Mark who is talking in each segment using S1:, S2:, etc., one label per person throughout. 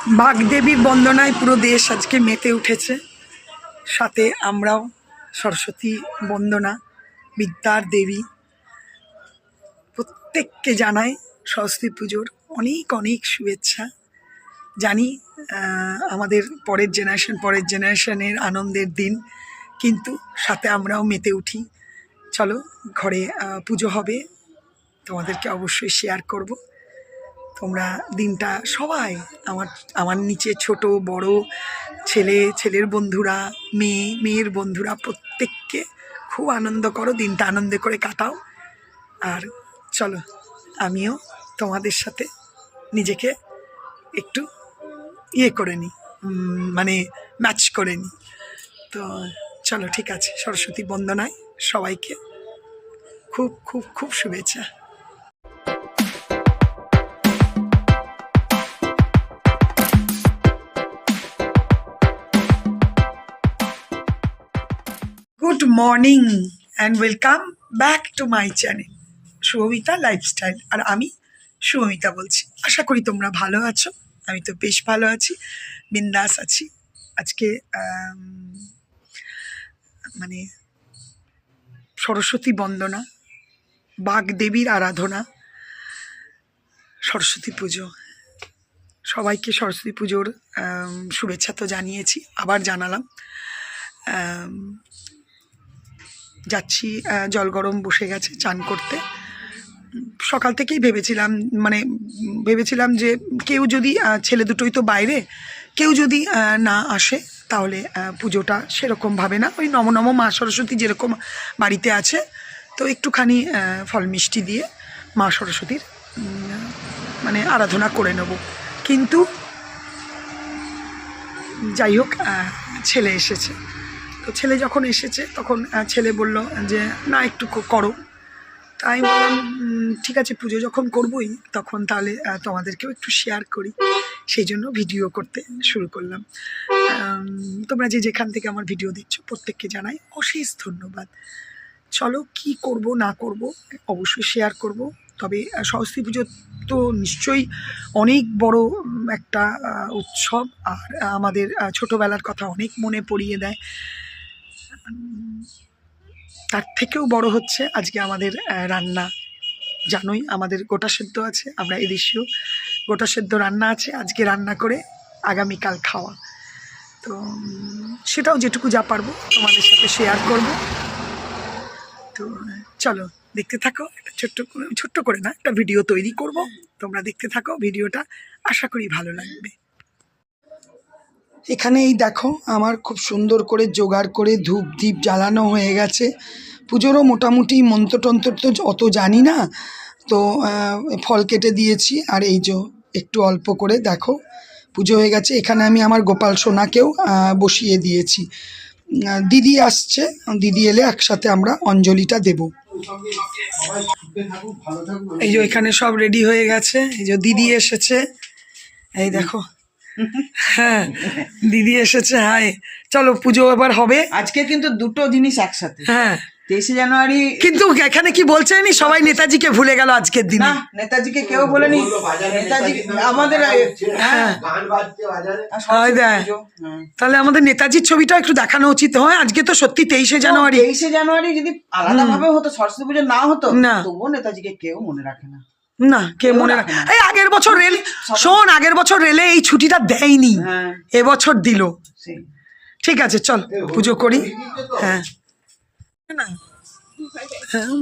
S1: বাগদেবীর বন্দনায় পুরো দেশ আজকে মেতে উঠেছে, সাথে আমরাও। সরস্বতী বন্দনা, বিদ্যার দেবী, প্রত্যেককে জানাই সরস্বতী পুজোর অনেক অনেক শুভেচ্ছা। জানি আমাদের পরের জেনারেশনের আনন্দের দিন, কিন্তু সাথে আমরাও মেতে উঠি। চলো, ঘরে পুজো হবে, তোমাদেরকে অবশ্যই শেয়ার করব। তোমরা দিনটা সবাই আমার নিচে ছোট বড়, ছেলের বন্ধুরা, মেয়ের বন্ধুরা, প্রত্যেককে খুব আনন্দ করো, দিনটা আনন্দ করে কাটাও। আর চলো, আমিও তোমাদের সাথে নিজেকে একটু করে নিই, মানে ম্যাচ করে নিই। তো চলো, ঠিক আছে। সরস্বতী বন্দনায় সবাইকে খুব খুব খুব শুভেচ্ছা। Good morning and welcome back to my channel Shubhamita lifestyle. আর আমি শুভমিতা বলছি। আশা করি তোমরা ভালো আছো। আমি তো বেশ ভালো আছি, বিন্দাস আছি। আজকে মানে সরস্বতী বন্দনা, বাগদেবীর আরাধনা, সরস্বতী পুজো। সবাইকে সরস্বতী পুজোর শুভেচ্ছা তো জানিয়েছি, আবার জানালাম। যাচ্ছি, জল গরম বসে গেছে, চান করতে। সকাল থেকেই ভেবেছিলাম যে কেউ যদি, ছেলে দুটোই তো বাইরে, কেউ যদি না আসে তাহলে পুজোটা সেরকমভাবে না, ওই নম মা সরস্বতী যেরকম বাড়িতে আছে, তো একটুখানি ফল মিষ্টি দিয়ে মা সরস্বতীর মানে আরাধনা করে নেব। কিন্তু যাই হোক, ছেলে এসেছে, তো ছেলে যখন এসেছে তখন ছেলে বলল যে না, একটু করো। তাই বললাম ঠিক আছে, পুজো যখন করবই তখন তাহলে তোমাদেরকেও একটু শেয়ার করি, সেই জন্য ভিডিও করতে শুরু করলাম। তোমরা যে যেখান থেকে আমার ভিডিও দেখছো প্রত্যেককে জানাই অশেষ ধন্যবাদ। চলো, কি করব না করব অবশ্যই শেয়ার করব। তবে সরস্বতী পুজো তো নিশ্চয়ই অনেক বড় একটা উৎসব, আর আমাদের ছোটোবেলার কথা অনেক মনে পড়িয়ে দেয়। তার থেকেও বড় হচ্ছে আজকে আমাদের রান্না। জানোই আমাদের গোটা সেদ্ধ আছে, আমরা এদেশীয় গোটা সেদ্ধ রান্না আছে, আজকে রান্না করে আগামীকাল খাওয়া। তো সেটাও যেটুকু যা পারবো তোমাদের সাথে শেয়ার করব। তো চলো, দেখতে থাকো। একটা ছোট্ট করে না, একটা ভিডিও তৈরি করব, তোমরা দেখতে থাকো ভিডিওটা, আশা করি ভালো লাগবে। এখানে এই দেখো, আমার খুব সুন্দর করে জোগাড় করে ধূপ দ্বীপ জ্বালানো হয়ে গেছে। পুজোরও মোটামুটি মন্ত্রতন্ত্র তো অত জানি না, তো ফল কেটে দিয়েছি। আর এই যে একটু অল্প করে দেখো পুজো হয়ে গেছে। এখানে আমি আমার গোপাল সোনাকেও বসিয়ে দিয়েছি। দিদি আসছে, দিদি এলে একসাথে আমরা অঞ্জলিটা দেব। এই যে এখানে সব রেডি হয়ে গেছে, এই যে দিদি এসেছে, এই দেখো। হ্যাঁ, দিদি এসেছে। হাই, চলো পুজো এবার হবে।
S2: আজকে কিন্তু দুটো জিনিস একসাথে।
S1: হ্যাঁ,
S2: 23শে জানুয়ারি। কিন্তু
S1: এখানে কি বলছেনি, সবাই নেতাজিকে ভুলে গেল আজকের দিনে।
S2: না, নেতাজিকে কেউ বলেনি। নেতাজি আমাদের
S1: হ্যাঁ, তাহলে আমাদের নেতাজির ছবিটা একটু দেখানো উচিত হয়। আজকে তো সত্যি 23শে জানুয়ারি।
S2: 23শে জানুয়ারি যদি আলাদা ভাবে হতো, সরস্বতী পুজো না হতো, তবুও নেতাজিকে কেউ মনে রাখে না।
S1: না, কে মনে রাখে? এই আগের বছর আগের বছর রেলে এই ছুটিটা দেয়নি, এবছর দিল। ঠিক আছে, চল পুজো করি। হ্যাঁ,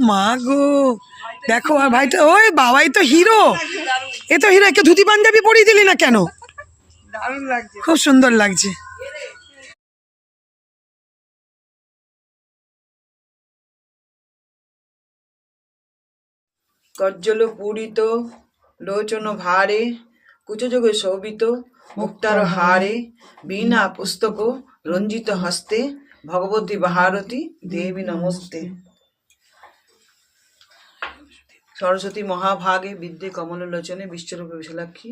S1: মা গো, দেখো আর ভাইটা, ওই বাবাই তো হিরো, এ তো হিরো। একে ধুতি পাঞ্জাবি পরিয়ে দিলি না কেন? দারুণ লাগছে, খুব সুন্দর লাগছে।
S2: কজ্জল পূরিত লোচন ভারে, কুচযোগে শোভিত মুক্তার হারে, বীণা পুস্তক রঞ্জিত হস্তে, ভগবতী ভারতী দেবী নমস্তে। সরস্বতী মহাভাগে বিদ্যে কমল লোচনে, বিশ্বরূপে বিশালাক্ষী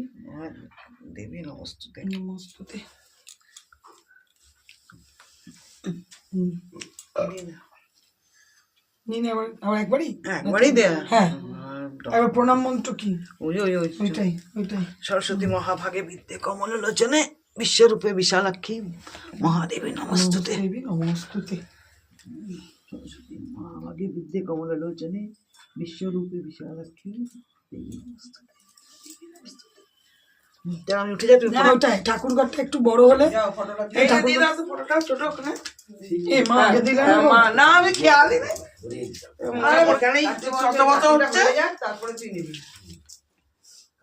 S2: দেবী নমস্তুতে। নমস্তুতে। একবারই দেয়া। হ্যাঁ,
S1: এবার প্রণাম মন্ত্র কি?
S2: ওই ওই ওই
S1: ওইটাই ওইটাই।
S2: সরস্বতী মহাভাগে বিদ্যে কমল লোচনে বিশ্বরূপে বিশালাক্ষী মহাদেবী নমস্তুতে।
S1: দেবী নমস্তুতে।
S2: সরস্বতী মহাভাগে বিদ্যে কমল লোচনে বিশ্বরূপে বিশালাক্ষী দেবী নমস্তুতে। আমি উঠে যাই,
S1: না ওটাই ঠাকুর ঘরটা একটু বড় হলে এই ঠাকুর
S2: ফটোটা ছোট ওখানে।
S1: এই মা আগে দিলে না গো?
S2: না আমি খেয়ালই নেই, তারপরে তুই নিবি।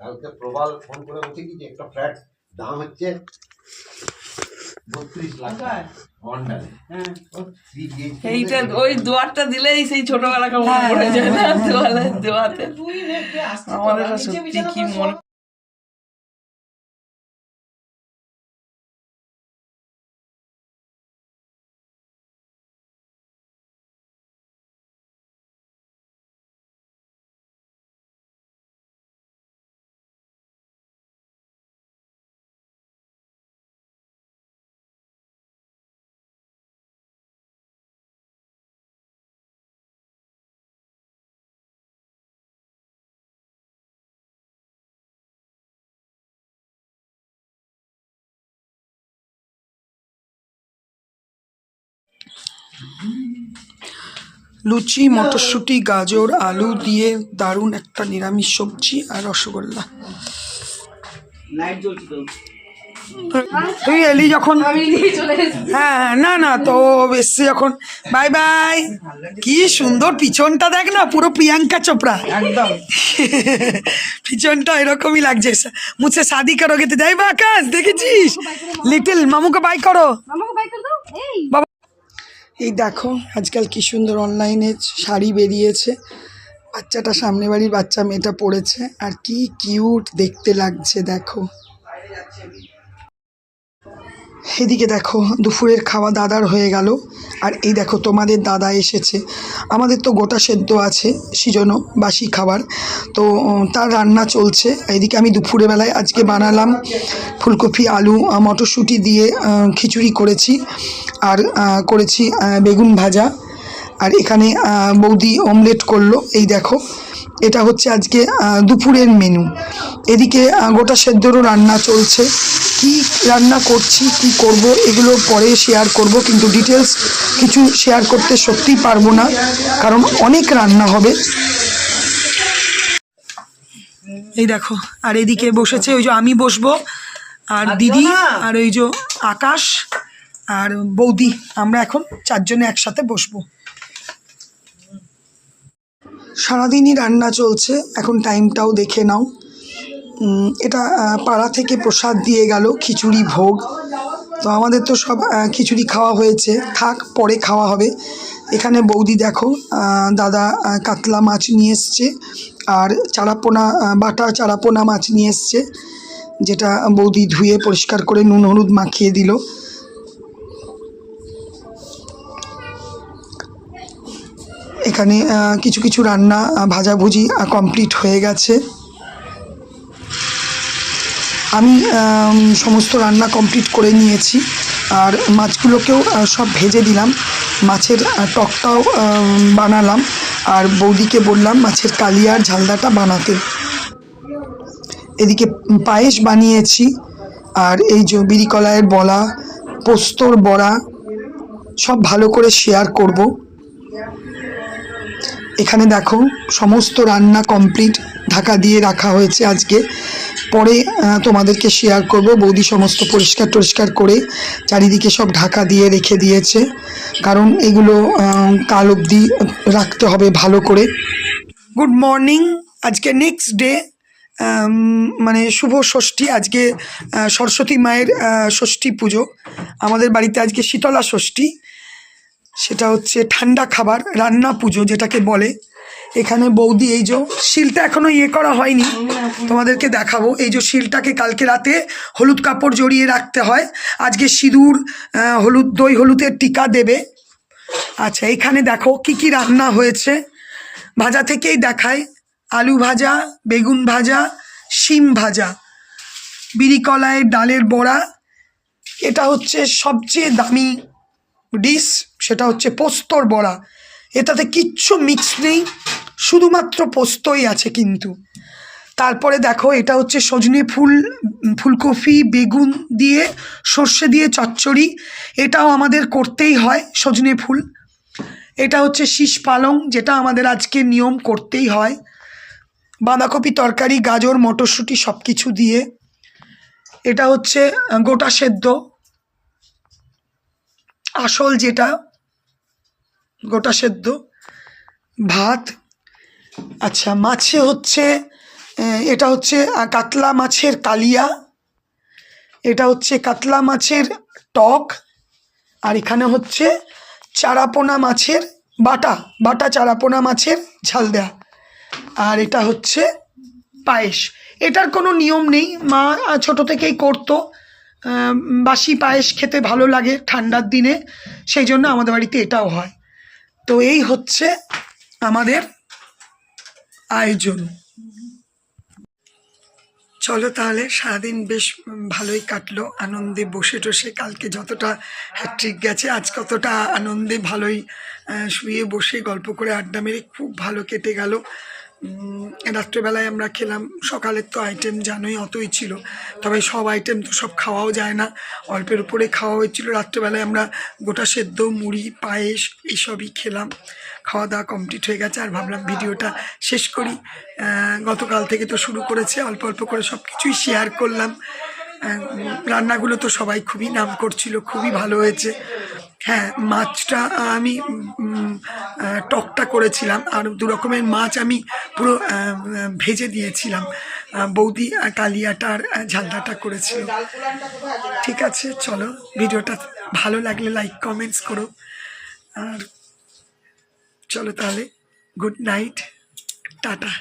S3: কালকে প্রবাল ফোন করে বলছে কি যে একটা ফ্ল্যাট দাম হচ্ছে 32 লাখ অন্ডারে।
S4: এইটা ওই দুয়ারটা দিলেই সেই ছোটবেলা কেমন পড়ে যায় না, দোয়াতে আমাদের সত্যি কি মনে।
S1: লুচি, মটরশুঁটি, গাজর, আলু দিয়ে দারুণ একটা নিরামিষ সবজি আর রসগোল্লা।
S2: লাইট জ্বলছে তো।
S1: তুই এলি যখন, হ্যাঁ না না তো এসছে যখন। Bye bye. কি সুন্দর পিছনটা দেখ না, পুরো প্রিয়াঙ্কা চোপড়া
S2: একদম।
S1: পিছনটা এরকমই লাগছে। মুঝে শাদি করোগে তো যাই বা আকাশ, দেখেছিস লিটল মামুকে বাই করো বাবা। এই দেখো আজকাল কি সুন্দর অনলাইনে শাড়ি বেরিয়েছে, বাচ্চাটা সামনে বাড়ির বাচ্চা মেয়েটা পড়েছে, আর কি কিউট দেখতে লাগছে দেখো। এদিকে দেখো দুপুরের খাওয়া দাদার হয়ে গেল, আর এই দেখো তোমাদের দাদা এসেছে। আমাদের তো গোটা সেদ্ধ আছে সেজন্য বাসি খাবার, তো তার রান্না চলছে। এদিকে আমি দুপুরের বেলায় আজকে বানালাম ফুলকপি আলু মটরশুঁটি দিয়ে খিচুড়ি করেছি, আর করেছি বেগুন ভাজা, আর এখানে বৌদি অমলেট করলো। এই দেখো এটা হচ্ছে আজকে দুপুরের মেনু। এদিকে গোটা সেদ্ধরও রান্না চলছে। কি রান্না করছি কি করব এগুলো পরে শেয়ার করব, কিন্তু ডিটেলস কিছু শেয়ার করতে সত্যিই পারবো না, কারণ অনেক রান্না হবে। এই দেখো, আর এদিকে বসেছে ওই যে আমি বসবো, আর দিদি, আর ওই যে আকাশ আর বৌদি, আমরা এখন চারজনে একসাথে বসবো। সারাদিনই রান্না চলছে, এখন টাইমটাও দেখে নাও। এটা পাড়া থেকে প্রসাদ দিয়ে গেল খিচুড়ি ভোগ, তো আমাদের তো সব খিচুড়ি খাওয়া হয়েছে, থাক পরে খাওয়া হবে। এখানে বৌদি দেখো দাদা কাতলা মাছ নিয়ে এসছে, আর চারাপোনা বাটা চারাপোনা মাছ নিয়ে এসছে, যেটা বৌদি ধুয়ে পরিষ্কার করে নুন হলুদ মাখিয়ে দিল। এখানে কিছু কিছু রান্না ভাজাভুজি কমপ্লিট হয়ে গেছে। আমি সমস্ত রান্না কমপ্লিট করে নিয়েছি, আর মাছগুলোকেও সব ভেজে দিলাম। মাছের টকটাও বানালাম, আর বৌদিকে বললাম মাছের কালিয়ার ঝালদাটা বানাতে। এদিকে পায়েস বানিয়েছি, আর এই যে বিড়ি কলাইয়ের বড়া, পোস্তর বড়া, সব ভালো করে শেয়ার করব। এখানে দেখো সমস্ত রান্না কমপ্লিট, ঢাকা দিয়ে রাখা হয়েছে আজকে, পরে তোমাদেরকে শেয়ার করব। বৌদি সমস্ত পরিষ্কার করে চারিদিকে সব ঢাকা দিয়ে রেখে দিয়েছে, কারণ এগুলো কাল অবধি রাখতে হবে ভালো করে। Good morning. আজকে নেক্সট ডে, মানে শুভ ষষ্ঠী। আজকে সরস্বতী মায়ের ষষ্ঠী পুজো আমাদের বাড়িতে, আজকে শীতলা ষষ্ঠী, সেটা হচ্ছে ঠান্ডা খাবার রান্না পুজো যেটাকে বলে। এখানে বৌদি এই যে শিলটা এখনো করা হয়নি, তোমাদেরকে দেখাবো। এই যে শিলটাকে কালকে রাতে হলুদ কাপড় জড়িয়ে রাখতে হয়, আজকে সিঁদুর হলুদ দই হলুদের টিকা দেবে। আচ্ছা, এখানে দেখো কি কি রান্না হয়েছে, ভাজা থেকেই দেখায়। আলু ভাজা, বেগুন ভাজা, শিম ভাজা, বিড়ি কলাইয়ের ডালের বড়া, এটা হচ্ছে সবচেয়ে দামি ডিশ, সেটা হচ্ছে পোস্তর বড়া। এটাতে কিচ্ছু মিক্স নেই, শুধুমাত্র পোস্তই আছে কিন্তু। তারপরে দেখো এটা হচ্ছে সজনে ফুল, ফুলকপি, বেগুন দিয়ে সর্ষে দিয়ে চচ্চড়ি, এটাও আমাদের করতেই হয়। সজনে ফুল, এটা হচ্ছে শীষ পালং, যেটা আমাদের আজকে নিয়ম করতেই হয়। বাঁধাকপি তরকারি, গাজর, মটরশুঁটি সব কিছু দিয়ে। এটা হচ্ছে গোটা সেদ্ধ, আসল যেটা গোটা সেদ্ধ ভাত। আচ্ছা, মাছে হচ্ছে এটা হচ্ছে কাতলা মাছের কালিয়া, এটা হচ্ছে কাতলা মাছের টক, আর এখানে হচ্ছে চারাপোনা মাছের বাটা বাটা চারাপোনা মাছের ঝাল দেয়া, আর এটা হচ্ছে পায়েস। এটার কোনো নিয়ম নেই, মা ছোটো থেকেই করতো। বাসি পায়েস খেতে ভালো লাগে ঠান্ডার দিনে, সেই জন্য আমাদের বাড়িতে এটাও হয়। তো এই হচ্ছে আমাদের আয়োজন। চলো তাহলে, সারাদিন বেশ ভালোই কাটলো, আনন্দে বসে টসে। কালকে যতটা হ্যাট্রিক গেছে, আজ কতটা আনন্দে ভালোই শুয়ে বসে গল্প করে আড্ডা মেরে খুব ভালো কেটে গেল। রাত্রেবেলায় আমরা খেলাম, সকালের তো আইটেম জানোই অতই ছিল, তবে সব আইটেম তো সব খাওয়াও যায় না, অল্পের উপরে খাওয়া হয়েছিল। রাত্রেবেলায় আমরা গোটা সেদ্ধ, মুড়ি, পায়েস এইসবই খেলাম। খাওয়া দাওয়া কমপ্লিট হয়ে গেছে, আর ভাবলাম ভিডিওটা শেষ করি। গতকাল থেকে তো শুরু করেছে, অল্প অল্প করে সব কিছুই শেয়ার করলাম। রান্নাগুলো তো সবাই খুবই নাম করছিল, খুবই ভালো হয়েছে। হ্যাঁ, মাছটা আমি টকটা করেছিলাম, আর দু রকমের মাছ আমি পুরো ভেজে দিয়েছিলাম। বৌদি কালিয়াটা আর ঝালদাটা করেছিল। ঠিক আছে, চলো, ভিডিওটা ভালো লাগলে লাইক কমেন্টস করো। আর চলো তাহলে, গুড নাইট, টাটা।